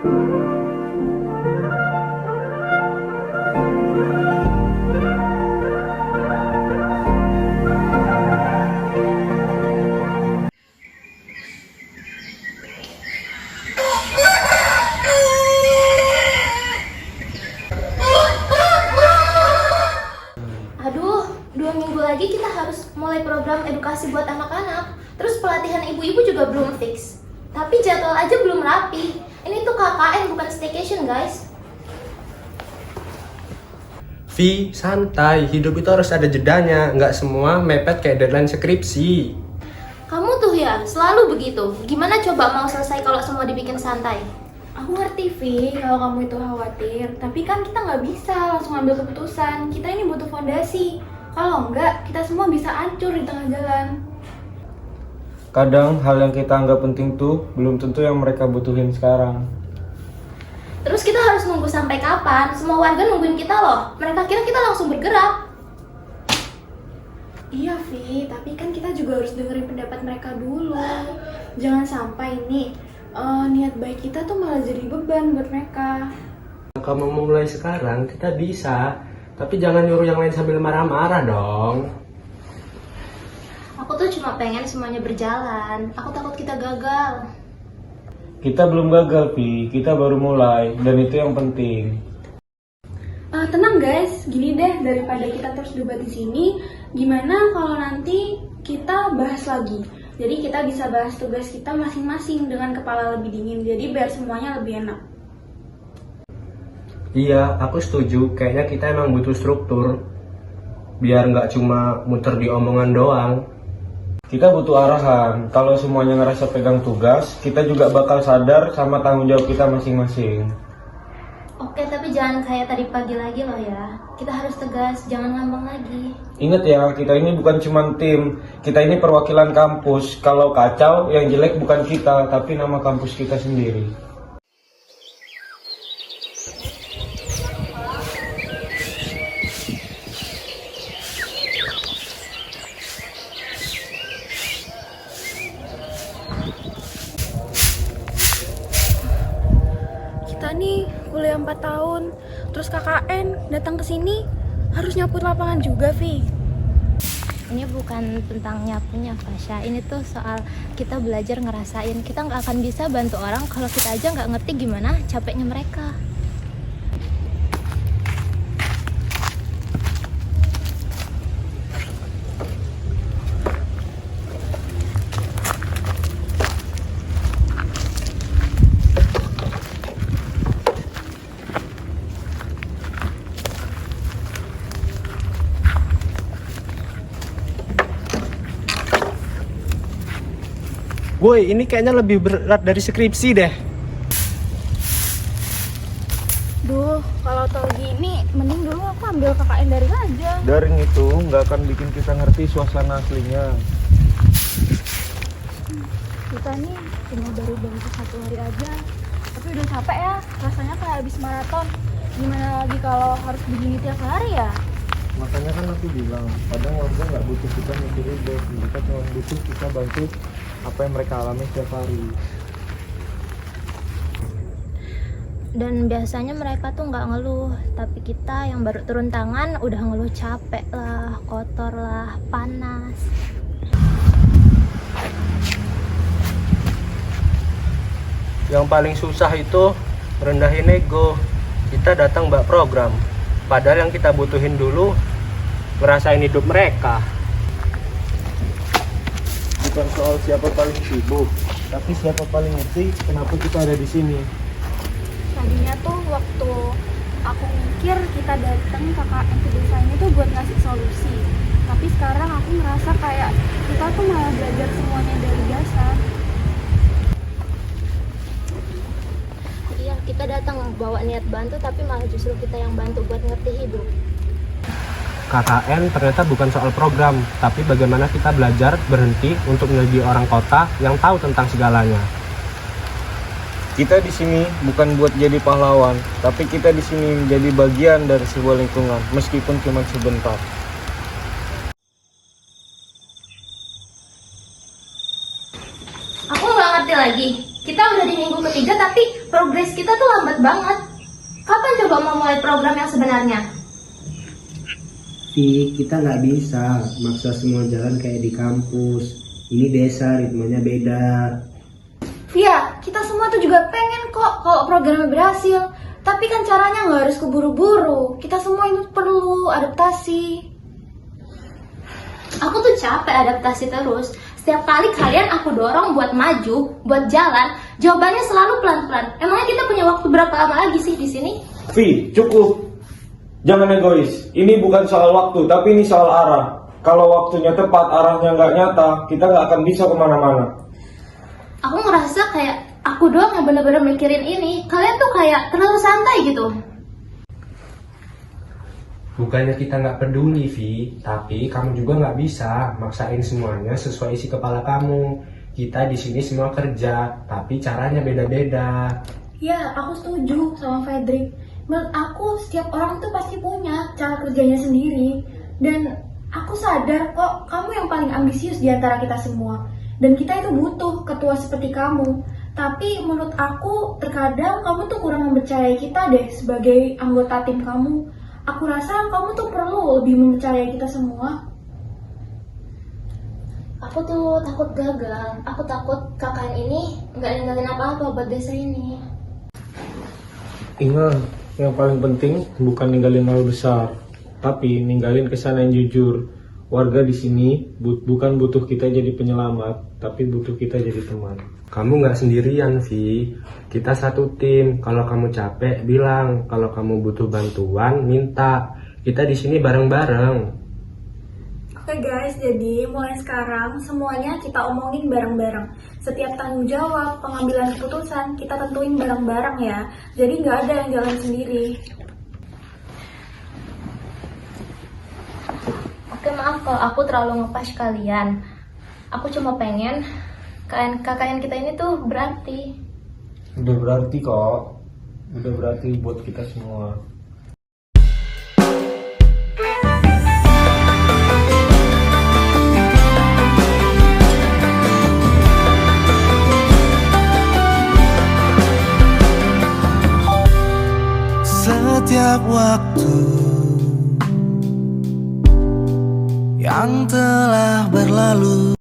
Aduh, 2 minggu lagi kita harus mulai program edukasi buat anak-anak. Terus pelatihan ibu-ibu juga belum fix. Tapi jadwal aja belum rapi. Ini tuh KKN bukan staycation, guys. Vi, santai. Hidup itu harus ada jedanya. Nggak semua mepet kayak deadline skripsi. Kamu tuh ya, selalu begitu. Gimana coba mau selesai kalau semua dibikin santai? Aku ngerti, Vi, kalau kamu itu khawatir. Tapi kan kita nggak bisa langsung ambil keputusan. Kita ini butuh fondasi. Kalau enggak, kita semua bisa hancur di tengah jalan. Kadang hal yang kita anggap penting tuh belum tentu yang mereka butuhin sekarang. Terus kita harus nunggu sampai kapan? Semua warga nungguin kita loh. Mereka kira kita langsung bergerak. Iya, Vi, tapi kan kita juga harus dengerin pendapat mereka dulu. Jangan sampai nih niat baik kita tuh malah jadi beban buat mereka. Kamu mulai sekarang, kita bisa. Tapi jangan nyuruh yang lain sambil marah-marah dong. Aku tuh cuma pengen semuanya berjalan. Aku takut kita gagal. Kita belum gagal, Vi. Kita baru mulai, dan itu yang penting. Tenang guys, gini deh, daripada kita terus debat di sini, gimana kalau nanti kita bahas lagi? Jadi kita bisa bahas tugas kita masing-masing dengan kepala lebih dingin, jadi biar semuanya lebih enak. Iya, aku setuju. Kayaknya kita emang butuh struktur. Biar nggak cuma muter di omongan doang. Kita butuh arahan. Kalau semuanya ngerasa pegang tugas, kita juga bakal sadar sama tanggung jawab kita masing-masing. Oke, tapi jangan kayak tadi pagi lagi loh ya. Kita harus tegas, jangan ngambang lagi. Ingat ya, kita ini bukan cuma tim. Kita ini perwakilan kampus. Kalau kacau, yang jelek bukan kita, tapi nama kampus kita sendiri. Kita nih kuliah 4 tahun, terus KKN datang ke sini harus nyapu lapangan juga, Vi. Ini bukan tentang nyapunya, Fasya. Ini tuh soal kita belajar ngerasain. Kita nggak akan bisa bantu orang kalau kita aja nggak ngerti gimana capeknya mereka. Woi, ini kayaknya lebih berat dari skripsi deh. Duh, kalau tau gini, mending dulu aku ambil KKN daring aja. Daring itu nggak akan bikin kita ngerti suasana aslinya. Kita nih cuma baru bantu 1 hari aja, tapi udah capek ya, rasanya kayak habis maraton. Gimana lagi kalau harus begini tiap hari ya? Makanya kan aku bilang, kadang warga nggak butuh kita mikir ribet, mereka cuma butuh kita bantu apa yang mereka alami setiap hari. Dan biasanya mereka tuh nggak ngeluh, tapi kita yang baru turun tangan udah ngeluh capek lah, kotor lah, panas. Yang paling susah itu rendahin ego. Kita datang mbak program, padahal yang kita butuhin dulu ngerasain hidup mereka. Bukan soal siapa paling sibuk, tapi siapa paling ngerti kenapa kita ada di sini. Tadinya tuh waktu aku mikir kita datang KKN ke desa ini tuh buat ngasih solusi. Tapi sekarang aku ngerasa kayak kita tuh malah belajar semuanya dari dasar. Iya, kita datang bawa niat bantu, tapi malah justru kita yang bantu buat ngerti hidup. KKN ternyata bukan soal program, tapi bagaimana kita belajar berhenti untuk menjadi orang kota yang tahu tentang segalanya. Kita di sini bukan buat jadi pahlawan, tapi kita di sini menjadi bagian dari sebuah lingkungan, meskipun cuma sebentar. Aku nggak ngerti lagi. Kita udah di minggu ketiga, tapi Progres kita tuh lambat banget. Kapan coba mau mulai program yang sebenarnya? Vi, kita nggak bisa maksa semua jalan kayak di kampus. Ini desa, ritmenya beda. Via, kita semua tuh juga pengen kok kalau programnya berhasil. Tapi kan caranya nggak harus keburu-buru. Kita semua ini perlu adaptasi. Aku tuh capek adaptasi terus. Setiap kali kalian aku dorong buat maju, buat jalan, jawabannya selalu pelan-pelan. Emangnya kita punya waktu berapa lama lagi sih di sini? Vi, cukup. Jangan egois. Ini bukan soal waktu, tapi ini soal arah. Kalau waktunya tepat, arahnya nggak nyata, kita nggak akan bisa kemana-mana. Aku ngerasa kayak aku doang yang bener-bener mikirin ini. Kalian tuh kayak terlalu santai gitu. Bukannya kita nggak peduli, Vi, tapi kamu juga nggak bisa maksain semuanya sesuai isi kepala kamu. Kita di sini semua kerja, tapi caranya beda-beda. Ya, aku setuju sama Fredrik. Menurut aku, setiap orang tuh pasti punya cara kerjanya sendiri. Dan aku sadar kok, kamu yang paling ambisius di antara kita semua. Dan kita itu butuh ketua seperti kamu. Tapi menurut aku, terkadang kamu tuh kurang mempercayai kita deh sebagai anggota tim kamu. Aku rasa kamu tuh perlu lebih mempercayai kita semua. Aku tuh takut gagal. Aku takut KKN ini nggak ninggalin apa-apa buat desa ini. Ingat, yang paling penting bukan ninggalin hal besar, tapi ninggalin kesan yang jujur. Warga di sini bukan butuh kita jadi penyelamat, tapi butuh kita jadi teman. Kamu nggak sendirian, Vi. Kita satu tim. Kalau kamu capek, bilang. Kalau kamu butuh bantuan, minta. Kita di sini bareng-bareng. Oke guys, jadi mulai sekarang semuanya kita omongin bareng-bareng. Setiap tanggung jawab, pengambilan keputusan, kita tentuin bareng-bareng ya. Jadi nggak ada yang jalan sendiri. Oke, maaf kalau aku terlalu ngepas kalian. Aku cuma pengen KKN kita ini tuh berarti. Udah berarti kok. Udah berarti buat kita semua. Setiap waktu yang telah berlalu